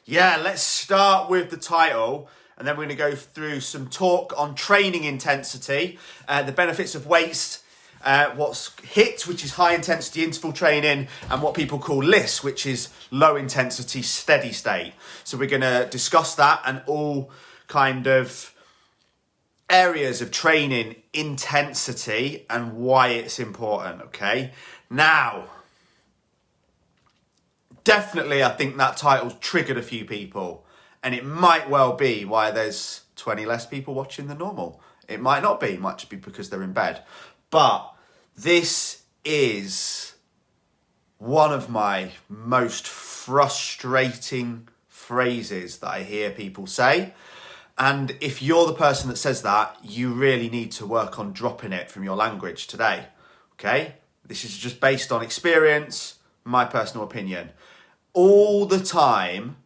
Yeah, let's start with the title, and then we're going to go through some talk on training intensity, the benefits of weights, what's HIIT, which is high intensity interval training, and what people call LISS, which is low intensity steady state. So we're going to discuss that and all kind of areas of training intensity and why it's important, okay? Now, definitely I think that title's triggered a few people, and it might well be why there's 20 less people watching than normal. It might not be, it might just be because they're in bed. But this is one of my most frustrating phrases that I hear people say. And if you're the person that says that, you really need to work on dropping it from your language today, okay? This is just based on experience, my personal opinion. All the time,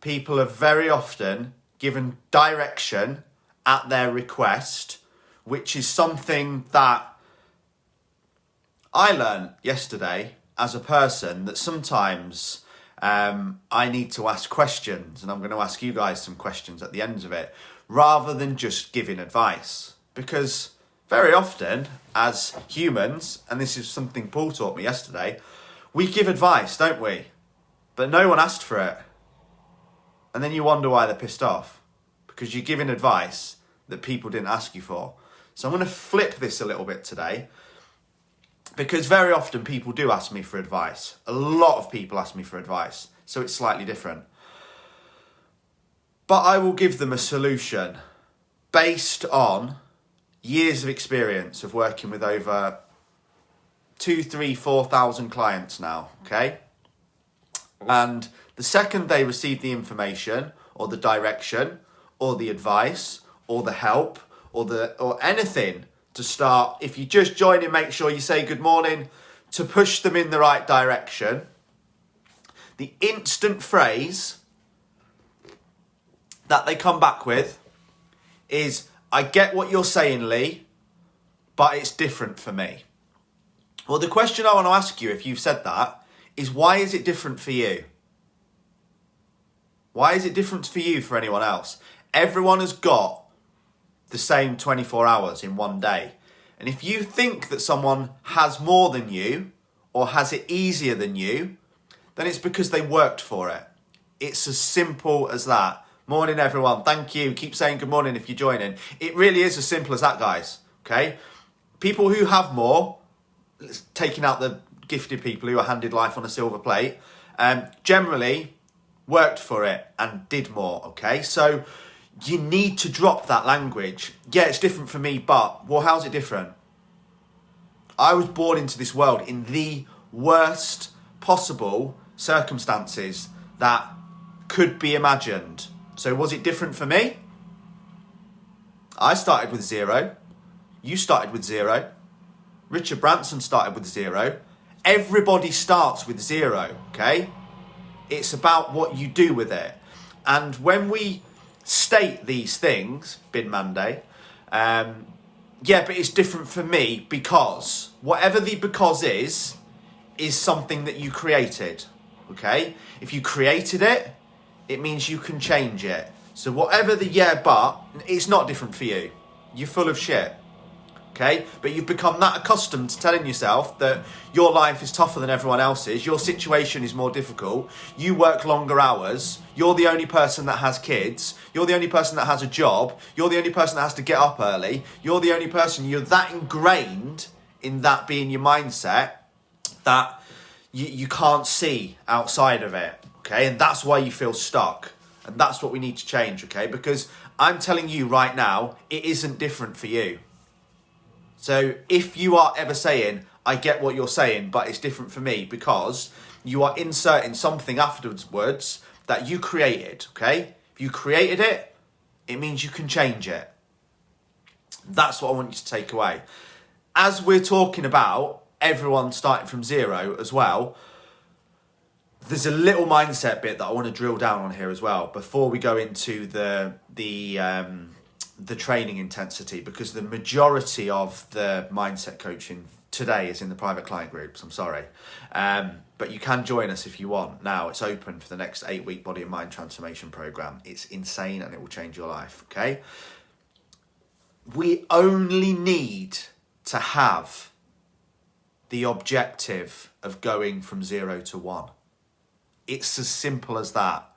people are very often given direction at their request, which is something that I learned yesterday as a person, that sometimes I need to ask questions, and I'm going to ask you guys some questions at the end of it, rather than just giving advice. Because very often, as humans, and this is something Paul taught me yesterday, we give advice, don't we? But no one asked for it. And then you wonder why they're pissed off. Because you're giving advice that people didn't ask you for. So I'm going to flip this a little bit today. Because very often people do ask me for advice. A lot of people ask me for advice. So it's slightly different. But I will give them a solution based on years of experience of working with over 2,000, 3,000, 4,000 clients now, okay? And the second they receive the information or the direction or the advice or the help or anything to start, if you just join in, make sure you say good morning, to push them in the right direction, the instant phrase that they come back with is, I get what you're saying, Lee, but it's different for me. Well, the question I want to ask you, if you've said that, is why is it different for you? Why is it different for you for anyone else? Everyone has got the same 24 hours in one day. And if you think that someone has more than you or has it easier than you, then it's because they worked for it. It's as simple as that. Morning, everyone. Thank you. Keep saying good morning if you're joining. It really is as simple as that, guys. Okay? People who have more, taking out the gifted people who are handed life on a silver plate, generally worked for it and did more, okay? So you need to drop that language. Yeah, it's different for me, but, well, how's it different? I was born into this world in the worst possible circumstances that could be imagined. So was it different for me? I started with 0. You started with 0. Richard Branson started with 0. Everybody starts with 0, okay? It's about what you do with it. And when we state these things, Bin Monday, yeah, but it's different for me because whatever the because is something that you created, okay? If you created it, it means you can change it. So whatever the yeah, but, it's not different for you. You're full of shit. Okay, but you've become that accustomed to telling yourself that your life is tougher than everyone else's, your situation is more difficult, you work longer hours, you're the only person that has kids, you're the only person that has a job, you're the only person that has to get up early, you're the only person, you're that ingrained in that being your mindset that you can't see outside of it, okay? And that's why you feel stuck. And that's what we need to change, okay? Because I'm telling you right now, it isn't different for you. So if you are ever saying, I get what you're saying, but it's different for me, because you are inserting something afterwards that you created, okay? If you created it, it means you can change it. That's what I want you to take away. As we're talking about everyone starting from 0 as well, there's a little mindset bit that I want to drill down on here as well before we go into the training intensity, because the majority of the mindset coaching today is in the private client groups, I'm sorry. But you can join us if you want. Now it's open for the next 8-week body and mind transformation program. It's insane and it will change your life, okay? We only need to have the objective of going from 0 to 1. It's as simple as that.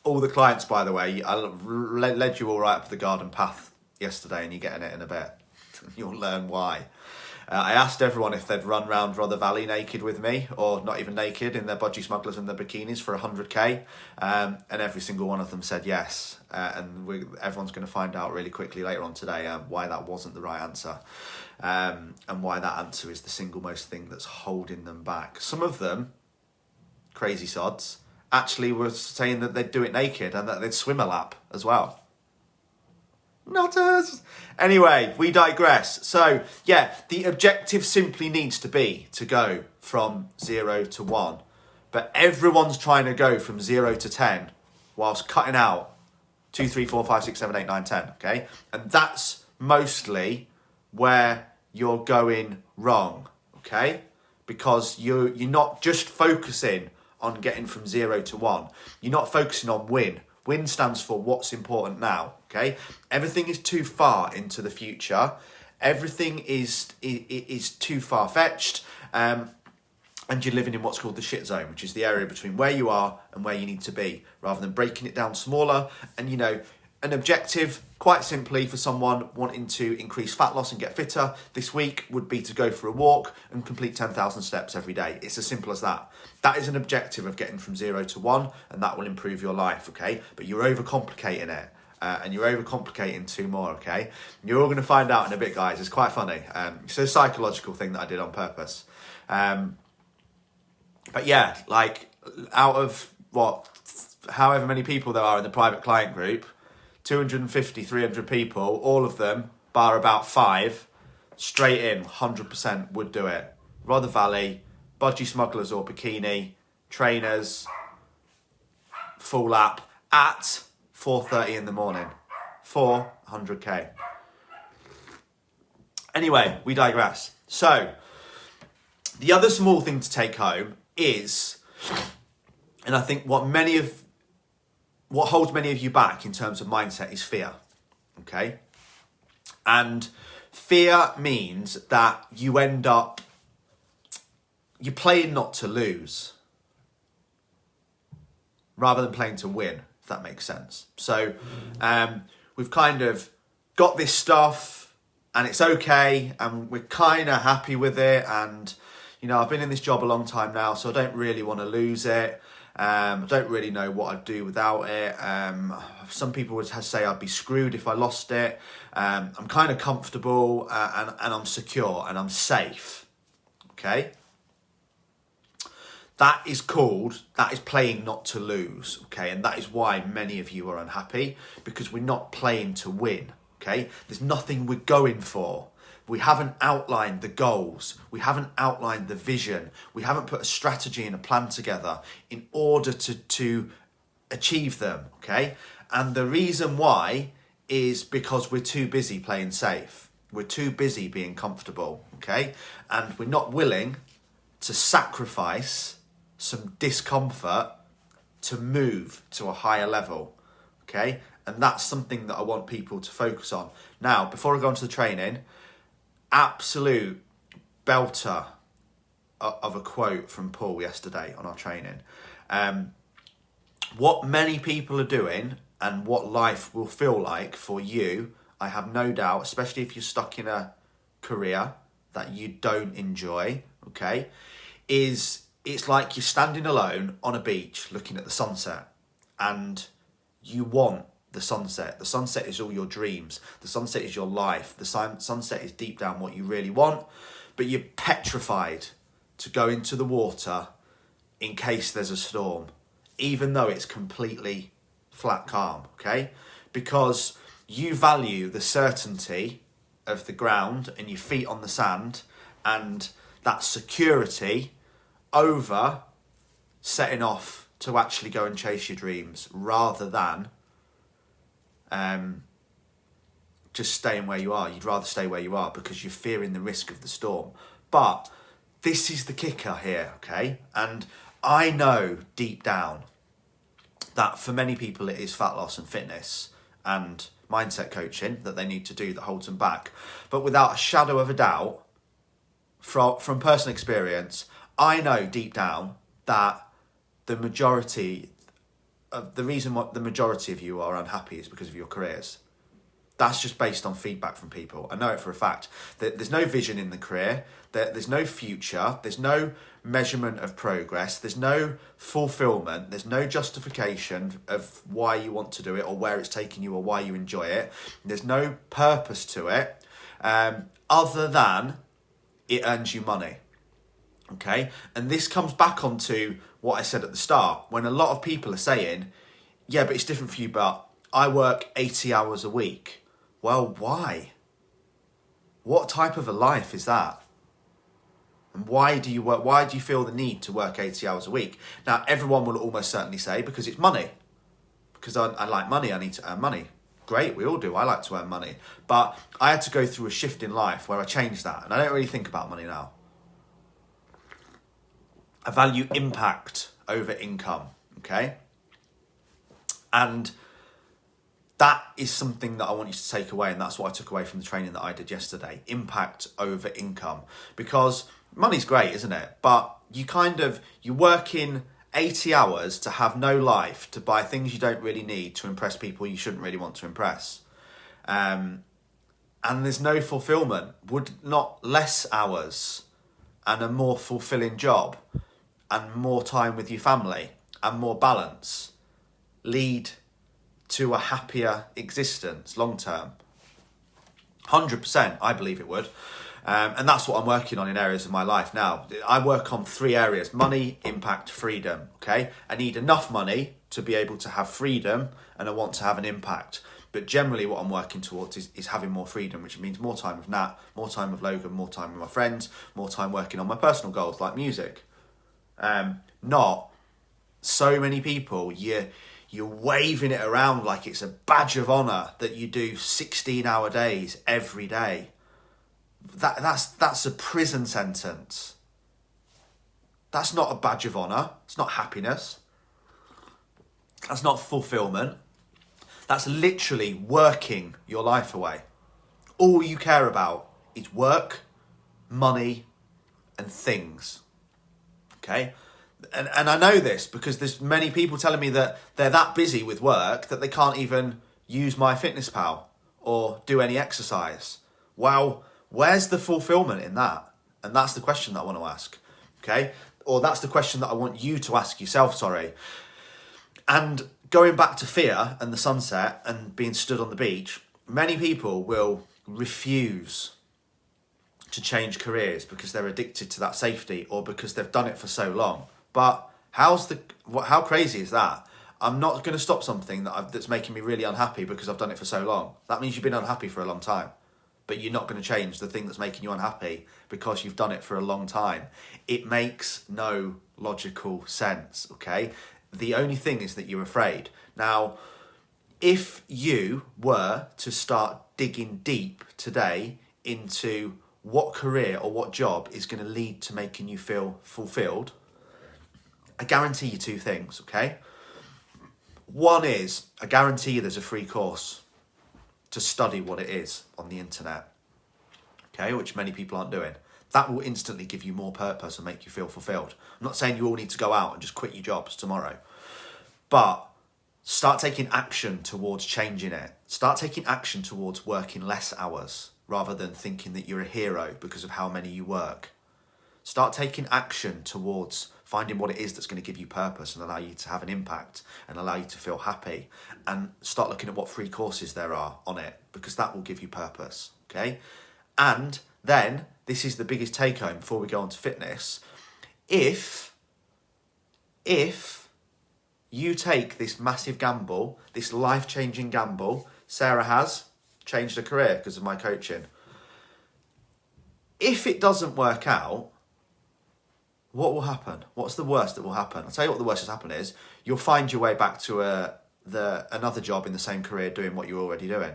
All the clients, by the way, I led you all right up the garden path yesterday, and you're getting it in a bit. You'll learn why. I asked everyone if they'd run round Rother Valley naked with me, or not even naked, in their budgie smugglers and their bikinis for 100k, and every single one of them said yes. And everyone's going to find out really quickly later on today why that wasn't the right answer, and why that answer is the single most thing that's holding them back. Some of them, crazy sods, actually were saying that they'd do it naked and that they'd swim a lap as well. Nutters! Anyway, we digress. So, yeah, the objective simply needs to be to go from 0 to 1. But everyone's trying to go from 0 to 10 whilst cutting out 2, 3, 4, 5, 6, 7, 8, 9, 10, okay? And that's mostly where you're going wrong, okay? Because you're not just focusing on getting from 0 to 1. You're not focusing on win. Win stands for what's important now, okay? Everything is too far into the future. Everything is too far-fetched. And you're living in what's called the shit zone, which is the area between where you are and where you need to be, rather than breaking it down smaller. And, you know, an objective, quite simply, for someone wanting to increase fat loss and get fitter this week would be to go for a walk and complete 10,000 steps every day. It's as simple as that. That is an objective of getting from 0 to 1, and that will improve your life, okay? But you're overcomplicating it, and you're overcomplicating too more, okay? You're all going to find out in a bit, guys. It's quite funny. It's a psychological thing that I did on purpose. But yeah, like, out of however many people there are in the private client group, 250, 300 people, all of them, bar about 5, straight in, 100% would do it. Rother Valley, budgie smugglers or bikini, trainers, full lap at 4:30 in the morning. 400k. Anyway, we digress. So, the other small thing to take home is, and I think what holds many of you back in terms of mindset is fear, okay? And fear means that you end up, you're playing not to lose rather than playing to win, if that makes sense. So we've kind of got this stuff and it's okay and we're kind of happy with it, and, you know, I've been in this job a long time now, so I don't really want to lose it. I don't really know what I'd do without it. Some people would say I'd be screwed if I lost it. I'm kind of comfortable and I'm secure and I'm safe. Okay? That is playing not to lose. Okay? And that is why many of you are unhappy, because we're not playing to win. Okay? There's nothing we're going for. We haven't outlined the goals. We haven't outlined the vision. We haven't put a strategy and a plan together in order to achieve them, okay? And the reason why is because we're too busy playing safe. We're too busy being comfortable, okay? And we're not willing to sacrifice some discomfort to move to a higher level, okay? And that's something that I want people to focus on. Now, before I go into the training, absolute belter of a quote from Paul yesterday on our training. What many people are doing and what life will feel like for you, I have no doubt, especially if you're stuck in a career that you don't enjoy, okay, is it's like you're standing alone on a beach looking at the sunset, and you want the sunset. The sunset is all your dreams. The sunset is your life. The sunset is deep down what you really want, but you're petrified to go into the water in case there's a storm, even though it's completely flat calm, okay? Because you value the certainty of the ground and your feet on the sand and that security over setting off to actually go and chase your dreams, rather than just staying where you are. You'd rather stay where you are because you're fearing the risk of the storm. But this is the kicker here, okay? And I know deep down that for many people it is fat loss and fitness and mindset coaching that they need to do that holds them back. But without a shadow of a doubt, from personal experience, I know deep down that the reason why the majority of you are unhappy is because of your careers. That's just based on feedback from people. I know it for a fact. There's no vision in the career. There's no future. There's no measurement of progress. There's no fulfillment. There's no justification of why you want to do it or where it's taking you or why you enjoy it. There's no purpose to it other than it earns you money. Okay? And this comes back onto what I said at the start. When a lot of people are saying, yeah, but it's different for you, but I work 80 hours a week. Well, why? What type of a life is that? And why do you work? Why do you feel the need to work 80 hours a week? Now, everyone will almost certainly say, because it's money. Because I like money, I need to earn money. Great, we all do. I like to earn money. But I had to go through a shift in life where I changed that. And I don't really think about money now. I value impact over income, okay? And that is something that I want you to take away, and that's what I took away from the training that I did yesterday. Impact over income. Because money's great, isn't it? But you work in 80 hours to have no life, to buy things you don't really need, to impress people you shouldn't really want to impress. And there's no fulfillment. Would not less hours and a more fulfilling job and more time with your family and more balance lead to a happier existence long term? 100%, I believe it would. And that's what I'm working on in areas of my life now. I work on 3 areas: money, impact, freedom, okay? I need enough money to be able to have freedom, and I want to have an impact. But generally what I'm working towards is having more freedom, which means more time with Nat, more time with Logan, more time with my friends, more time working on my personal goals like music. Not so many people, you're waving it around like it's a badge of honour that you do 16-hour days every day. That's a prison sentence. That's not a badge of honour. It's not happiness. That's not fulfilment. That's literally working your life away. All you care about is work, money, and things. Okay? And I know this because there's many people telling me that they're that busy with work that they can't even use MyFitnessPal or do any exercise. Well, where's the fulfillment in that? And that's the question that I want to ask. Okay? Or that's the question that I want you to ask yourself, sorry. And going back to fear and the sunset and being stood on the beach, many people will refuse to change careers because they're addicted to that safety or because they've done it for so long. But how crazy is that? I'm not going to stop something that's making me really unhappy because I've done it for so long. That means you've been unhappy for a long time. But you're not going to change the thing that's making you unhappy because you've done it for a long time. It makes no logical sense, okay? The only thing is that you're afraid. Now, if you were to start digging deep today into what career or what job is going to lead to making you feel fulfilled, I guarantee you 2 things, okay? One is, I guarantee you there's a free course to study what it is on the internet, okay, which many people aren't doing. That will instantly give you more purpose and make you feel fulfilled. I'm not saying you all need to go out and just quit your jobs tomorrow, but start taking action towards changing it. Start taking action towards working less hours rather than thinking that you're a hero because of how many you work. Start taking action towards finding what it is that's going to give you purpose and allow you to have an impact and allow you to feel happy, and start looking at what free courses there are on it, because that will give you purpose, okay? And then, this is the biggest take home before we go on to fitness. If you take this massive gamble, this life-changing gamble, Sarah has changed her career because of my coaching. If it doesn't work out, what will happen? What's the worst that will happen? I'll tell you what the worst that's happen is. You'll find your way back to another job in the same career doing what you're already doing.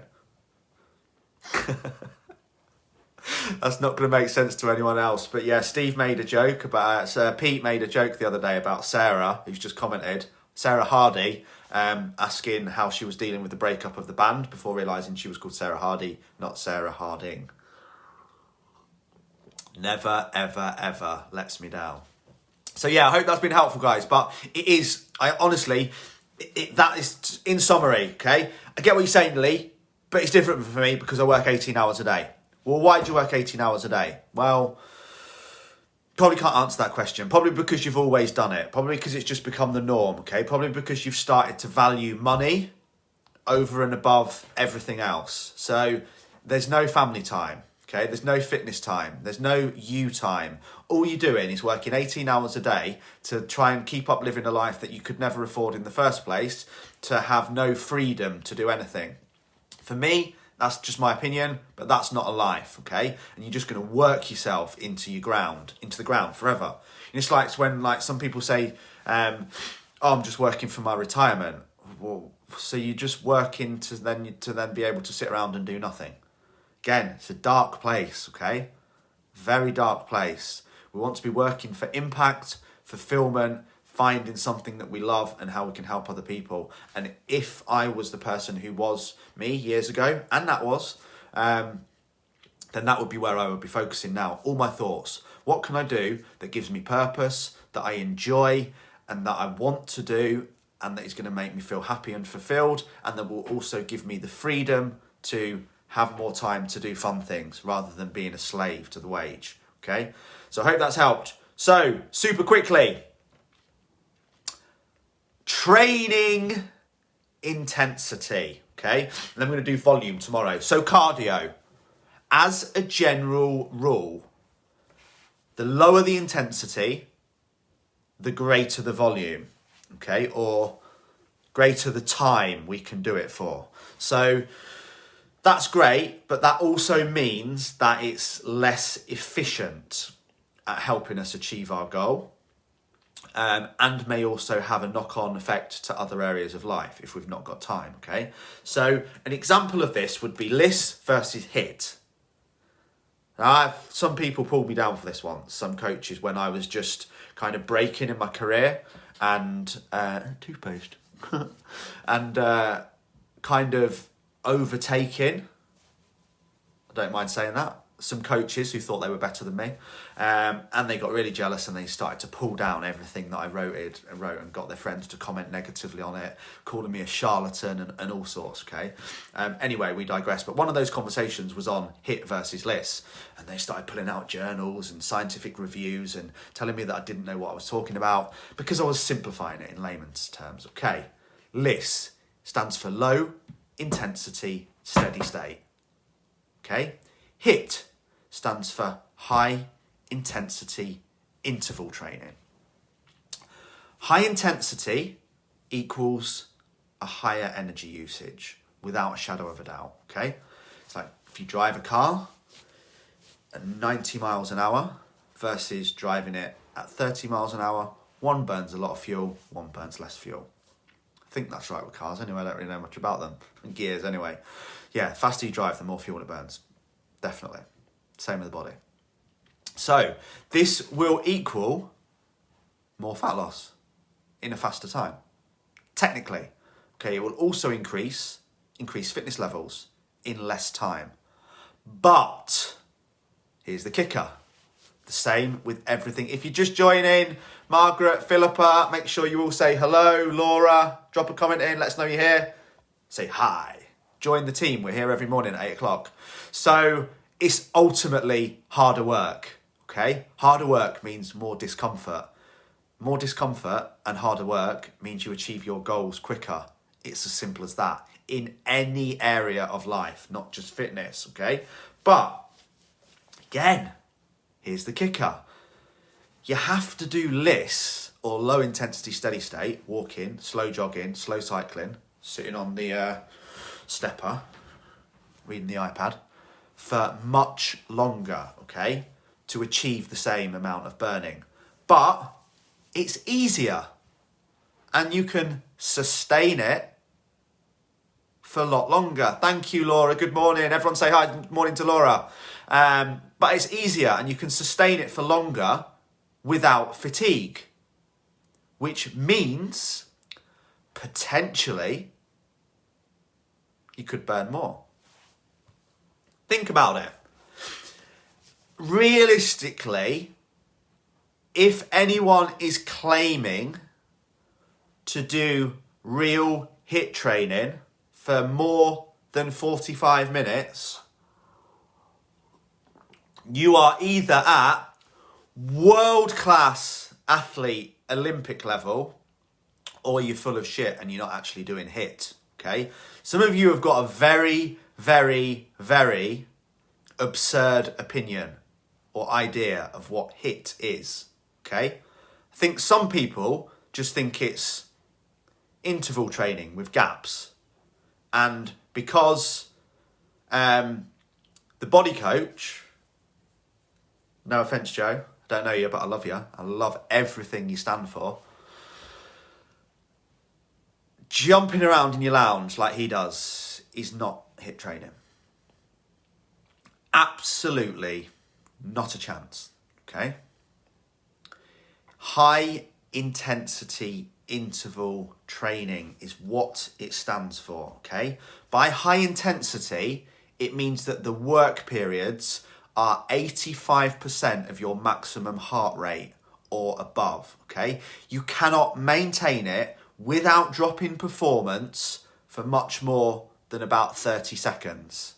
That's not going to make sense to anyone else. But yeah, Steve made a joke about, Pete made a joke the other day about Sarah, who's just commented, Sarah Hardy, asking how she was dealing with the breakup of the band before realising she was called Sarah Hardy, not Sarah Harding. Never, ever, ever lets me down. So yeah, I hope that's been helpful, guys. But it is, that is, in summary, okay? I get what you're saying, Lee, but it's different for me because I work 18 hours a day. Well, why do you work 18 hours a day? Well, probably can't answer that question. Probably because you've always done it. Probably because it's just become the norm, okay? Probably because you've started to value money over and above everything else. So there's no family time, okay? There's no fitness time. There's no you time. All you're doing is working 18 hours a day to try and keep up living a life that you could never afford in the first place, to have no freedom to do anything. For me, that's just my opinion, but that's not a life, okay? And you're just going to work yourself into the ground forever. And it's like when some people say, I'm just working for my retirement. Well, so you're just working to then be able to sit around and do nothing. Again, it's a dark place, okay? Very dark place. We want to be working for impact, fulfillment, finding something that we love and how we can help other people. And if I was the person who was me years ago, and that was, then that would be where I would be focusing now. All my thoughts. What can I do that gives me purpose, that I enjoy, and that I want to do, and that is going to make me feel happy and fulfilled, and that will also give me the freedom to have more time to do fun things rather than being a slave to the wage. Okay? So I hope that's helped. So, super quickly, training intensity, okay? And I'm going to do volume tomorrow. So cardio, as a general rule, the lower the intensity, the greater the volume, okay? Or greater the time we can do it for. So that's great, but that also means that it's less efficient at helping us achieve our goal. And may also have a knock-on effect to other areas of life if we've not got time, okay? So an example of this would be LISS versus HIIT. Now, some people pulled me down for this once, some coaches, when I was just kind of breaking in my career and toothpaste and kind of overtaking, I don't mind saying that, some coaches who thought they were better than me, and they got really jealous and they started to pull down everything that I wrote and got their friends to comment negatively on it, calling me a charlatan and all sorts, okay? Anyway, we digress, but one of those conversations was on HIIT versus LISS, and they started pulling out journals and scientific reviews and telling me that I didn't know what I was talking about because I was simplifying it in layman's terms, okay? LISS stands for low intensity steady state, okay? HIIT stands for high intensity interval training. High intensity equals a higher energy usage without a shadow of a doubt, okay? It's like if you drive a car at 90 miles an hour versus driving it at 30 miles an hour, one burns a lot of fuel, one burns less fuel. I think that's right with cars anyway, I don't really know much about them. And gears anyway. Yeah, the faster you drive, the more fuel it burns. Definitely. Same with the body. So this will equal more fat loss in a faster time. Technically. Okay, it will also increase fitness levels in less time. But here's the kicker. The same with everything. If you're just joining, Margaret, Philippa, make sure you all say hello. Laura, drop a comment in, let us know you're here. Say hi. Join the team. We're here every morning at 8 o'clock. So it's ultimately harder work, okay? Harder work means more discomfort. More discomfort and harder work means you achieve your goals quicker. It's as simple as that in any area of life, not just fitness, okay? But again, here's the kicker. You have to do LISS, or low intensity steady state, walking, slow jogging, slow cycling, sitting on the stepper, reading the iPad, for much longer, okay, to achieve the same amount of burning. But it's easier, and you can sustain it for a lot longer. Thank you, Laura. Good morning. Everyone say hi. Good morning to Laura. But it's easier and you can sustain it for longer without fatigue, which means potentially you could burn more. Think about it. Realistically, if anyone is claiming to do real HIIT training for more than 45 minutes, you are either at world-class athlete, Olympic level, or you're full of shit and you're not actually doing HIIT, okay? Some of you have got a very, very, very absurd opinion or idea of what HIIT is, okay? I think some people just think it's interval training with gaps. And because the body coach, no offence, Joe, I don't know you, but I love you. I love everything you stand for. Jumping around in your lounge like he does is not HIIT training. Absolutely not a chance, okay? High intensity interval training is what it stands for, okay? By high intensity, it means that the work periods are 85% of your maximum heart rate or above, okay? You cannot maintain it without dropping performance for much more than about 30 seconds.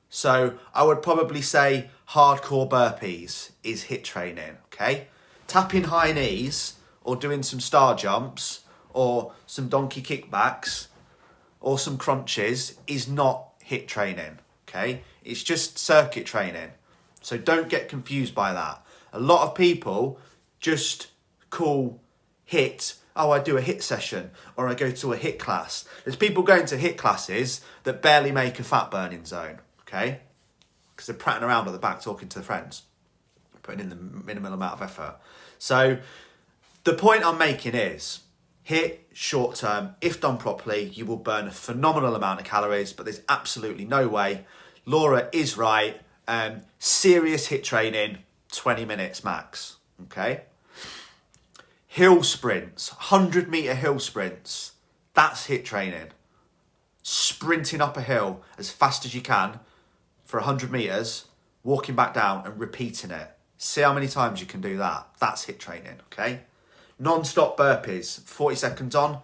So I would probably say hardcore burpees is HIIT training, okay? Tapping high knees or doing some star jumps or some donkey kickbacks or some crunches is not HIIT training, okay? It's just circuit training. So don't get confused by that. A lot of people just call HIIT, oh, I do a HIIT session or I go to a HIIT class. There's people going to HIIT classes that barely make a fat burning zone, okay? Because they're prattling around at the back talking to their friends, putting in the minimal amount of effort. So the point I'm making is HIIT short term, if done properly, you will burn a phenomenal amount of calories, but there's absolutely no way. Laura is right. Serious HIIT training, 20 minutes max, okay? Hill sprints, 100-metre hill sprints, that's HIIT training. Sprinting up a hill as fast as you can for 100 metres, walking back down and repeating it. See how many times you can do that. That's HIIT training, okay? Non-stop burpees, 40 seconds on,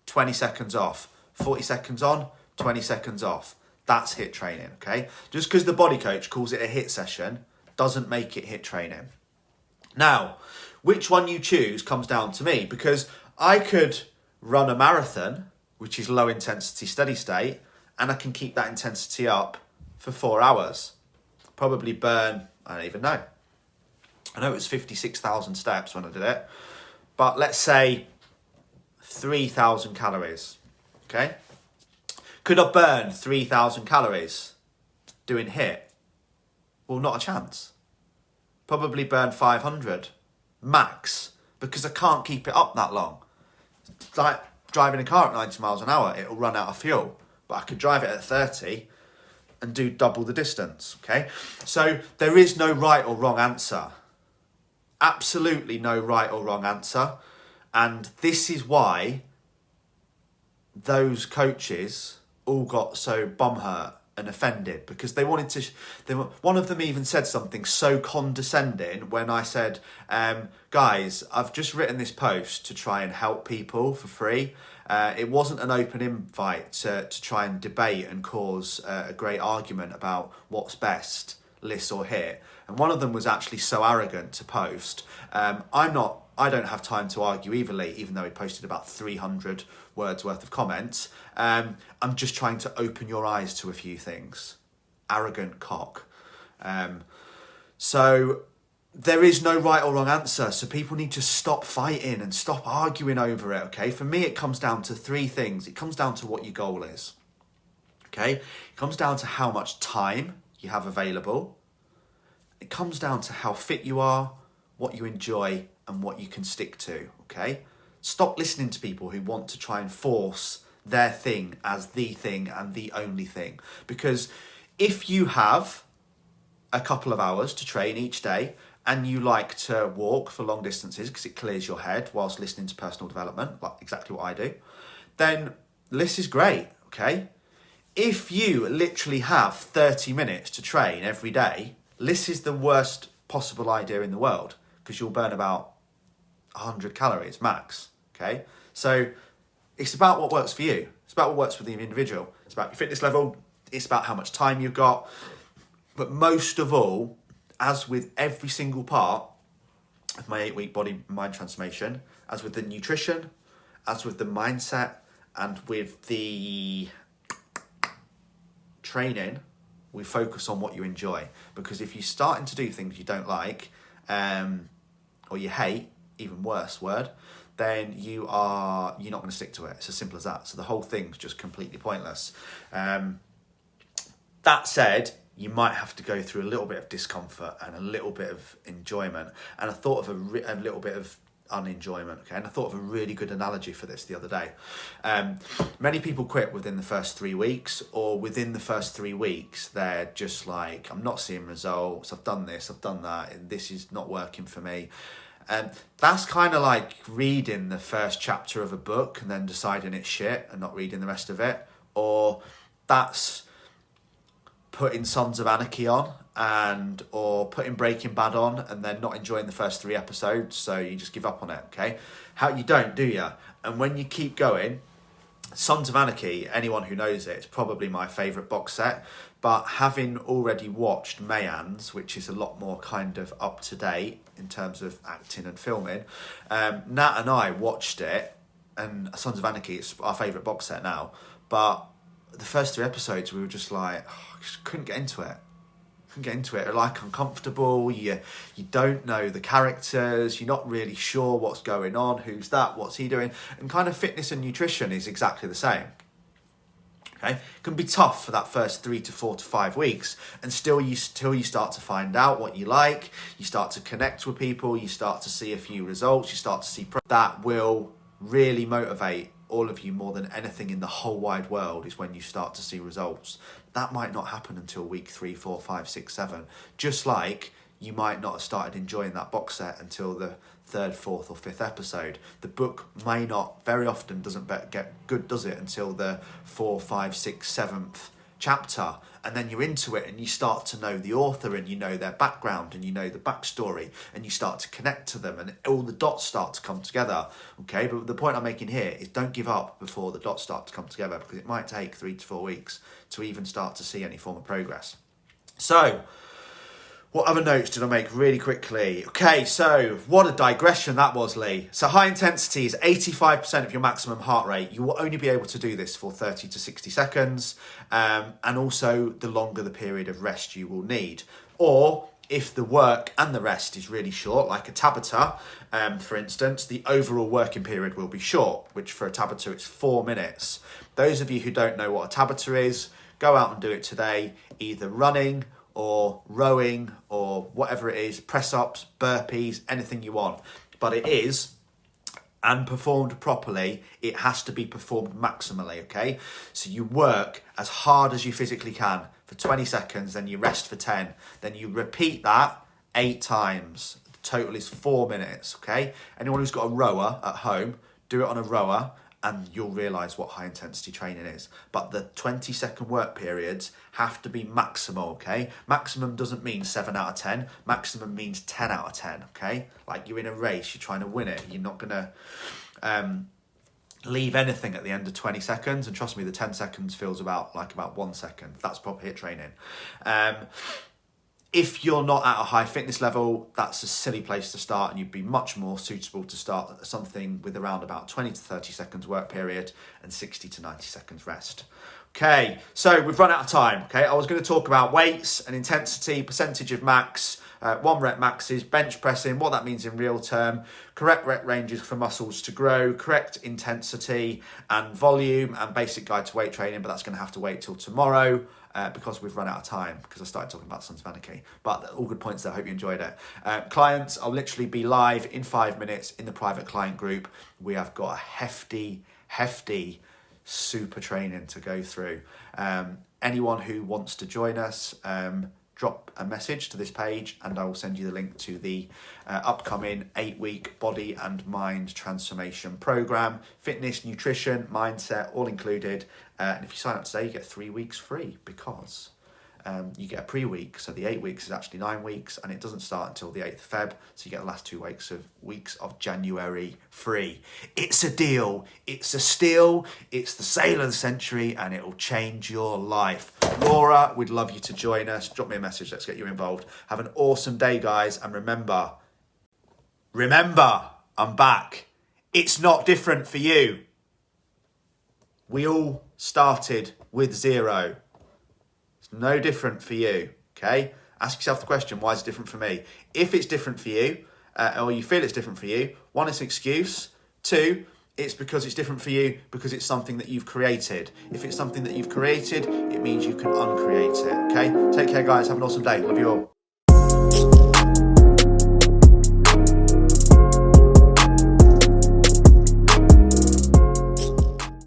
20 seconds off. 40 seconds on, 20 seconds off. That's HIIT training, okay? Just because the body coach calls it a HIIT session doesn't make it HIIT training. Now, which one you choose comes down to me, because I could run a marathon, which is low intensity steady state, and I can keep that intensity up for 4 hours. Probably burn, I don't even know. I know it was 56,000 steps when I did it, but let's say 3,000 calories, okay? Could I burn 3,000 calories doing HIIT? Well, not a chance. Probably burn 500 max, because I can't keep it up that long. It's like driving a car at 90 miles an hour, it'll run out of fuel, but I could drive it at 30 and do double the distance, okay? So there is no right or wrong answer. Absolutely no right or wrong answer. And this is why those coaches all got so bumhurt and offended, because they wanted to, one of them even said something so condescending when I said, guys, I've just written this post to try and help people for free. It wasn't an open invite to try and debate and cause a great argument about what's best, LISS or HIIT. And one of them was actually so arrogant to post. I don't have time to argue evenly, even though he posted about 300 words worth of comments. I'm just trying to open your eyes to a few things. Arrogant cock. So there is no right or wrong answer. So people need to stop fighting and stop arguing over it, okay? For me, it comes down to 3 things. It comes down to what your goal is, okay? It comes down to how much time you have available. It comes down to how fit you are, what you enjoy, and what you can stick to, okay? Stop listening to people who want to try and force their thing as the thing and the only thing. Because if you have a couple of hours to train each day and you like to walk for long distances because it clears your head whilst listening to personal development, like exactly what I do, then this is great, okay? If you literally have 30 minutes to train every day, this is the worst possible idea in the world because you'll burn about 100 calories max, okay? So it's about what works for you. It's about what works for the individual. It's about your fitness level. It's about how much time you've got. But most of all, as with every single part of my 8-week body mind transformation, as with the nutrition, as with the mindset, and with the training, we focus on what you enjoy. Because if you're starting to do things you don't like, or you hate, even worse word, then you're not going to stick to it. It's as simple as that. So the whole thing's just completely pointless. That said, you might have to go through a little bit of discomfort and a little bit of enjoyment. And I thought of a little bit of unenjoyment, okay? And I thought of a really good analogy for this the other day. Many people quit within the first 3 weeks, or within the first 3 weeks, they're just like, I'm not seeing results, I've done this, I've done that, and this is not working for me. That's kind of like reading the first chapter of a book and then deciding it's shit and not reading the rest of it. Or that's putting Sons of Anarchy on or putting Breaking Bad on and then not enjoying the first 3 episodes, so you just give up on it, okay? You don't, do you? And when you keep going, Sons of Anarchy, anyone who knows it, it's probably my favourite box set. But having already watched Mayans, which is a lot more kind of up to date in terms of acting and filming, Nat and I watched it, and Sons of Anarchy is our favourite box set now. But the first 3 episodes, we were just like, just couldn't get into it. They're like uncomfortable. You don't know the characters. You're not really sure what's going on. Who's that? What's he doing? And kind of fitness and nutrition is exactly the same. Okay, it can be tough for that first 3 to 4 to 5 weeks, and till you start to find out what you like, you start to connect with people, you start to see a few results, you start to see that will really motivate all of you more than anything in the whole wide world. Is when you start to see results. That might not happen until week 3, 4, 5, 6, 7. Just like you might not have started enjoying that box set until the 3rd, 4th or 5th episode. The book may not, very often doesn't get good, does it, until the 4, 5, 6, 7th chapter. And then you're into it and you start to know the author and you know their background and you know the backstory and you start to connect to them and all the dots start to come together. Okay, but the point I'm making here is don't give up before the dots start to come together, because it might take 3 to 4 weeks to even start to see any form of progress. So, what other notes did I make really quickly? Okay, so what a digression that was, Lee. So high intensity is 85% of your maximum heart rate. You will only be able to do this for 30 to 60 seconds. And also the longer the period of rest you will need. Or if the work and the rest is really short, like a Tabata, for instance, the overall working period will be short, which for a Tabata it's 4 minutes. Those of you who don't know what a Tabata is, go out and do it today, either running or rowing or whatever it is, press-ups, burpees, anything you want. But it is, and performed properly, it has to be performed maximally, okay? So you work as hard as you physically can for 20 seconds, then you rest for 10. Then you repeat that 8 times. The total is 4 minutes, okay? Anyone who's got a rower at home, do it on a rower, and you'll realise what high intensity training is. But the 20-second work periods have to be maximal, okay? Maximum doesn't mean 7 out of 10. Maximum means 10 out of 10, okay? Like you're in a race, you're trying to win it. You're not going to leave anything at the end of 20 seconds. And trust me, the 10 seconds feels about 1 second. That's proper HIIT training. If you're not at a high fitness level, that's a silly place to start, and you'd be much more suitable to start something with around about 20 to 30 seconds work period and 60 to 90 seconds rest. Okay, so we've run out of time. Okay, I was going to talk about weights and intensity, percentage of max, 1 rep maxes, bench pressing, what that means in real term, correct rep ranges for muscles to grow, correct intensity and volume, and basic guide to weight training, but that's going to have to wait till tomorrow. Because we've run out of time, because I started talking about Sons of Anarchy. But all good points there, I hope you enjoyed it. Clients, I'll literally be live in 5 minutes in the private client group. We have got a hefty super training to go through. Anyone who wants to join us, drop a message to this page and I will send you the link to the upcoming 8-week body and mind transformation program. Fitness, nutrition, mindset, all included. And if you sign up today, you get 3 weeks free because you get a pre-week. So the 8 weeks is actually 9 weeks and it doesn't start until the 8th of Feb. So you get the last 2 weeks of January free. It's a deal. It's a steal. It's the sale of the century and it will change your life. Laura, we'd love you to join us. Drop me a message. Let's get you involved. Have an awesome day, guys. And remember, I'm back. It's not different for you. We all started with 0. It's no different for you, okay? Ask yourself the question, why is it different for me? If it's different for you, or you feel it's different for you, 1, it's an excuse. 2, it's because it's different for you because it's something that you've created. If it's something that you've created, it means you can uncreate it, okay? Take care, guys. Have an awesome day. Love you all.